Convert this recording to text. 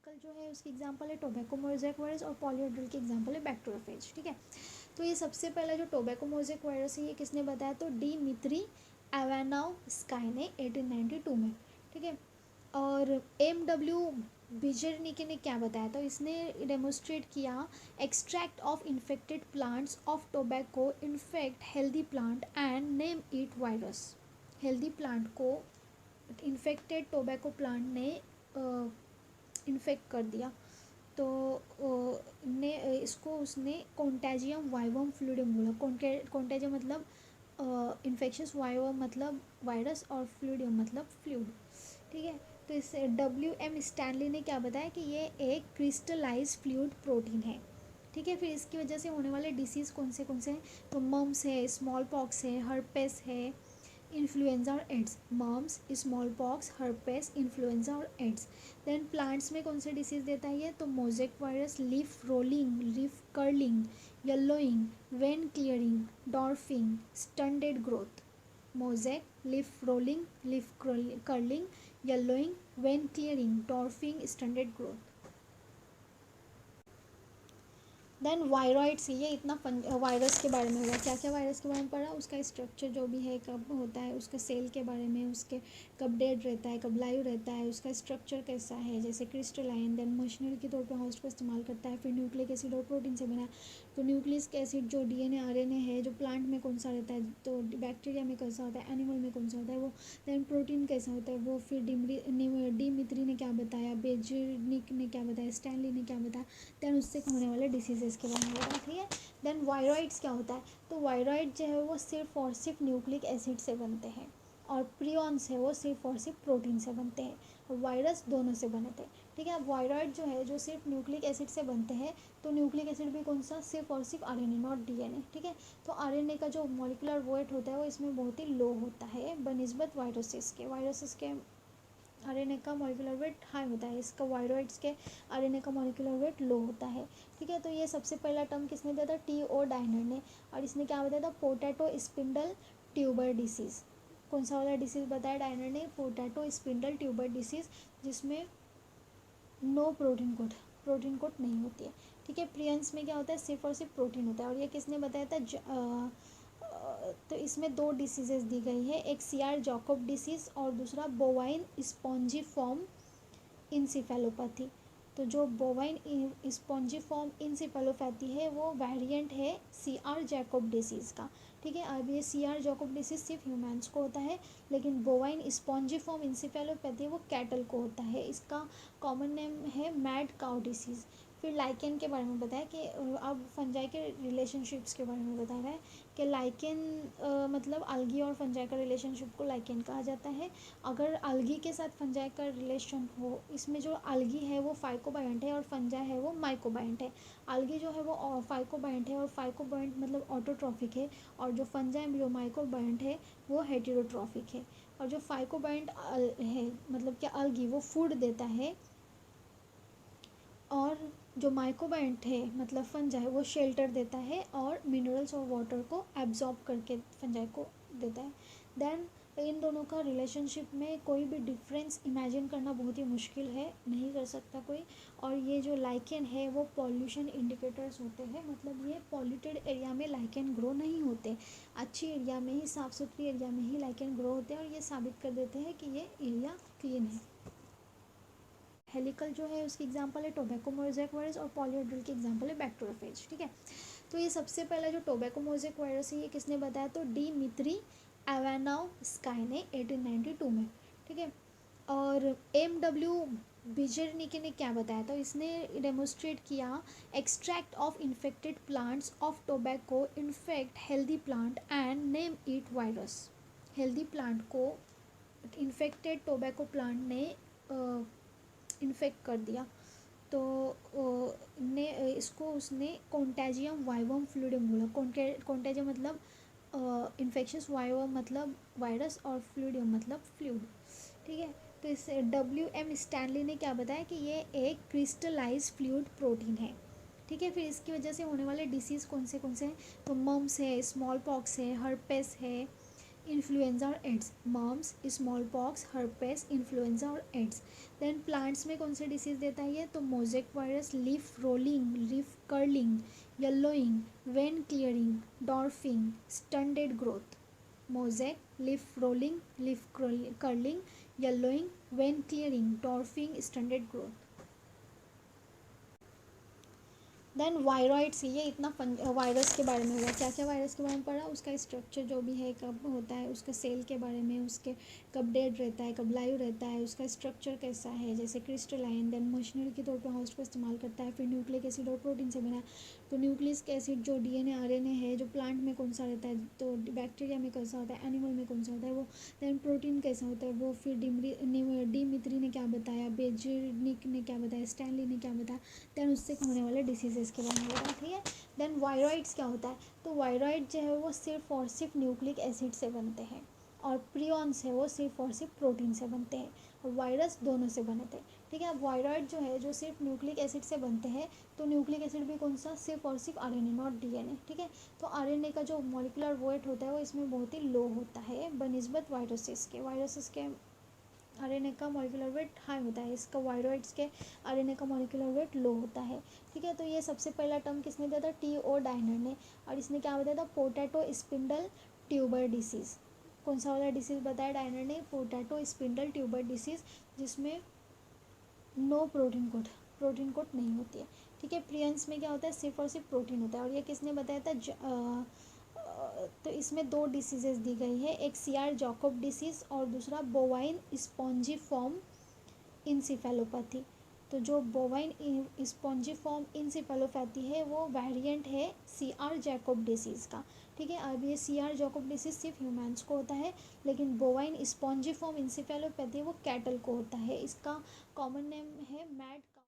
Helical जो है उसकी एग्जांपल है टोबैको मोज़ेक वायरस और पॉलीहेड्रल की एग्जांपल है बैक्टीरियोफेज। ठीक है, तो ये सबसे पहला जो टोबैको मोज़ेक वायरस है ये किसने बताया, तो डिमित्री इवानोव्स्काई ने 1892 में। ठीक है, और एम.डब्ल्यू. बिजरनिकी ने क्या बताया, तो इसने डेमोस्ट्रेट किया extract of infected plants of tobacco infect healthy plant and name it virus. Healthy plant को इन्फेक्टेड टोबैको प्लांट ने इन्फेक्ट कर दिया, तो ने इसको उसने कॉन्टेजियम वाइवम फ्लूइडियम बोला। कॉन्टेजियम मतलब इन्फेक्शस, वाइवम मतलब वायरस और फ्लूइडियम मतलब फ्लूइड। ठीक है, तो इस W.M. स्टैनली ने क्या बताया कि ये एक क्रिस्टलाइज फ्लूइड प्रोटीन है। ठीक है, फिर इसकी वजह से होने वाले डिसीज़ कौन से हैं, तो मम्स है, स्मॉल पॉक्स है, हर्पेस है, इन्फ्लुएंजा और AIDS. Mumps, smallpox, herpes, influenza और एड्स। देन प्लांट्स में कौन से डिसीज़ देता है ये, तो mosaic virus, leaf rolling, leaf curling, yellowing, vein clearing, dwarfing, stunted growth. Mosaic, leaf rolling, leaf curling, yellowing, vein clearing, dwarfing, stunted growth. Then viroids, ये इतना वायरस के बारे में हुआ, क्या क्या वायरस के बारे में पढ़ा, उसका स्ट्रक्चर जो भी है, कब होता है, उसका सेल के बारे में, उसके कब डेड रहता है, कब लाइव रहता है, उसका स्ट्रक्चर कैसा है, जैसे क्रिस्टलाइन। देन मशीनरी के तौर पे होस्ट को इस्तेमाल करता है। फिर न्यूक्लिक एसिड और प्रोटीन से बना, तो न्यूक्लिक एसिड जो DNA RNA है, जो प्लांट में कौन सा रहता है, तो बैक्टीरिया में कैसा होता है, एनिमल में कौन सा होता है वो। देन प्रोटीन कैसा होता है वो। फिर डिमित्री ने क्या बताया, बेजनिक ने क्या बताया, स्टैनली ने क्या बताया। देन उससे होने वाले डिसीजेस के बारे में बताया। ठीक है, देन वायरॉइड्स क्या होता है, तो वायरॉइड जो है वो सिर्फ और सिर्फ न्यूक्लिक एसिड से बनते हैं, और प्रियॉन्स है वो सिर्फ और सिर्फ प्रोटीन से बनते हैं, और वायरस दोनों से बने थे। ठीक है, अब वायरॉइड जो है जो सिर्फ न्यूक्लिक एसिड से बनते हैं, तो न्यूक्लिक एसिड भी कौन सा, सिर्फ और सिर्फ RNA, नॉट DNA। ठीक है, तो RNA का जो मॉलिक्यूलर वेट होता है वो इसमें बहुत ही लो होता है बनिस्बत वायरसेस के। RNA का मॉलिक्यूलर वेट हाई होता है, इसका वायरॉइड्स के RNA का मॉलिक्यूलर वेट लो होता है। ठीक है, तो ये सबसे पहला टर्म किसने दिया था, T.O. डायनर ने, और इसने क्या बताया था, पोटैटो स्पिंडल ट्यूबर डिसीज़। कौन सा वाला डिसीज़ बताया डायनर ने, पोटैटो स्पिंडल ट्यूबर डिसीज़, जिसमें नो प्रोटीन कोट नहीं होती है। ठीक है, प्रियंस में क्या होता है, सिर्फ और सिर्फ प्रोटीन होता है, और ये किसने बताया था, तो इसमें दो डिसीजेस दी गई है, एक CR जॉकब डिसीज़ और दूसरा बोवाइन स्पॉन्जीफॉर्म इंसेफेलोपैथी। तो जो बोवाइन स्पॉन्जीफॉर्म इंसेफेलोपैथी है वो वेरिएंट है CR जैकोब डिसीज़ का। ठीक है, अब ये CR जैकोब डिसीज़ सिर्फ ह्यूमंस को होता है, लेकिन बोवाइन स्पॉन्जीफॉर्म इंसेफेलोपैथी वो कैटल को होता है। इसका कॉमन नेम है मैड काउ डिसीज़। फिर लाइकेन के बारे में बताया कि अब फंजाई के रिलेशनशिप्स के बारे में बता रहा है कि लाइकेन मतलब algae और फंजाई का रिलेशनशिप को लाइकेन कहा जाता है। अगर algae के साथ फंजाई का रिलेशन हो, इसमें जो algae है वो फाइकोबायंट है और फंजाई है वो माइकोबायंट है। algae जो है वो फाइकोबायंट है, और फाइकोबायंट मतलब ऑटोट्रॉफिक है, और जो फंजाई जो माइकोबायंट है वो हेटेरोट्रॉफिक है। और जो फाइकोबायंट है मतलब कि algae वो फूड देता है, और जो माइकोबायंट है मतलब फंजाई वो शेल्टर देता है और मिनरल्स और वाटर को एब्जॉर्ब करके फंजाई को देता है। देन इन दोनों का रिलेशनशिप में कोई भी डिफरेंस इमेजिन करना बहुत ही मुश्किल है, नहीं कर सकता कोई। और ये जो लाइकेन है वो पॉल्यूशन इंडिकेटर्स होते हैं, मतलब ये पॉल्यूटेड एरिया में लाइकेन ग्रो नहीं होते, अच्छी एरिया में ही, साफ़ सुथरी एरिया में ही लाइकेन ग्रो होते हैं, और ये साबित कर देते हैं कि ये एरिया क्लीन है। हेलिकल जो है उसकी एग्जांपल है टोबैको मोज़ेक वायरस और पॉलीहेड्रल की एग्जांपल है बैक्टीरियोफेज। ठीक है, तो ये सबसे पहला जो टोबैको मोज़ेक वायरस है ये किसने बताया, तो डिमित्री इवानोव्स्काई ने 1892 में। ठीक है, और एम.डब्ल्यू. बिजरनिकी ने क्या बताया, तो इसने डेमोस्ट्रेट किया extract of infected plants of tobacco infect healthy plant and name it virus. Healthy plant को इन्फेक्टेड टोबैको प्लांट ने इन्फेक्ट कर दिया, तो ने इसको उसने कॉन्टेजियम वाइवम फ्लूइडियम बोला। कॉन्टेजियम मतलब इन्फेक्शस, वाइवम मतलब वायरस, और फ्लूइडियम मतलब फ्लूइड। ठीक है, तो इस W.M. स्टैनली ने क्या बताया कि ये एक क्रिस्टलाइज फ्लूइड प्रोटीन है। ठीक है, फिर इसकी वजह से होने वाले डिसीज़ कौन से हैं, तो मम्स है, स्मॉल पॉक्स है, हर्पेस है, इन्फ्लुएंजा और AIDS, mumps, smallpox, herpes, influenza और एड्स। देन प्लांट्स में कौन सी डिसीज़ देता है ये, तो mosaic virus, leaf rolling, leaf curling, yellowing, vein clearing, dwarfing, stunted growth. Mosaic, leaf rolling, leaf curling, yellowing, vein clearing, dwarfing, stunted growth. Then viroids, ये इतना वायरस के बारे में हुआ, क्या क्या वायरस के बारे में पढ़ा, उसका स्ट्रक्चर जो भी है, कब होता है, उसका सेल के बारे में, उसके कब डेड रहता है, कब लाइव रहता है, उसका स्ट्रक्चर कैसा है, जैसे क्रिस्टलाइन। देन मशीनरी के तौर पर होस्ट को इस्तेमाल करता है। फिर न्यूक्लिक एसिड और प्रोटीन से बना, तो न्यूक्लिक एसिड जो डीएनए आरएनए है, जो प्लांट में कौन सा रहता है, तो बैक्टीरिया में कैसा होता है, एनिमल में कौन सा होता है वो। देन प्रोटीन कैसा होता है वो, फिर डिमित्री ने क्या बताया, बेजनिक ने क्या बताया, स्टैनली ने क्या बताया। देन उससे होने वाले डिसीजेस के बारे में बताया, ठीक है। देन वायरॉइड्स क्या होता है, तो वायरॉइड जो है वो सिर्फ और सिर्फ न्यूक्लिक एसिड से बनते हैं, और प्रियॉन्स है वो सिर्फ और सिर्फ प्रोटीन से बनते हैं, और वायरस दोनों से बने थे, ठीक है। अब वायरॉइड जो है जो सिर्फ न्यूक्लिक एसिड से बनते हैं, तो न्यूक्लिक एसिड भी कौन सा, सिर्फ और सिर्फ आरएनए, नॉट डीएनए, ठीक है। तो आरएनए का जो मॉलिक्यूलर वेट होता है वो इसमें बहुत ही लो होता है बनिस्बत वायरसेस के आरएनए का मॉलिक्यूलर वेट हाई होता है, इसका वायरॉइड्स के आरएनए का मॉलिक्यूलर वेट लो होता है, ठीक है। तो ये सबसे पहला टर्म किसने दिया था, टी.ओ. डाइनर ने, और इसने क्या बताया था, पोटैटो स्पिंडल ट्यूबर डिसीज़। कौन सा वाला डिसीज़ बताया डाइनर ने, पोटैटो स्पिंडल ट्यूबर डिसीज़, जिसमें नो प्रोटीन कोट नहीं होती है, ठीक है। प्रियंस में क्या होता है, सिर्फ और सिर्फ प्रोटीन होता है, और ये किसने बताया था, तो इसमें दो डिसीजेस दी गई है, एक सीआर जॉकब डिसीज़ और दूसरा बोवाइन स्पॉन्जीफॉर्म इंसिफेलोपैथी। तो जो बोवाइन स्पॉन्जीफॉर्म इंसिफेलोपैथी है वो वेरिएंट है सीआर जैकब डिसीज़ का, ठीक है। अब ये सीआर जैकब डिसीज़ सिर्फ ह्यूमंस को होता है, लेकिन बोवाइन स्पॉन्जीफॉर्म इंसिफेलोपैथी वो कैटल को होता है। इसका कॉमन नेम है मैड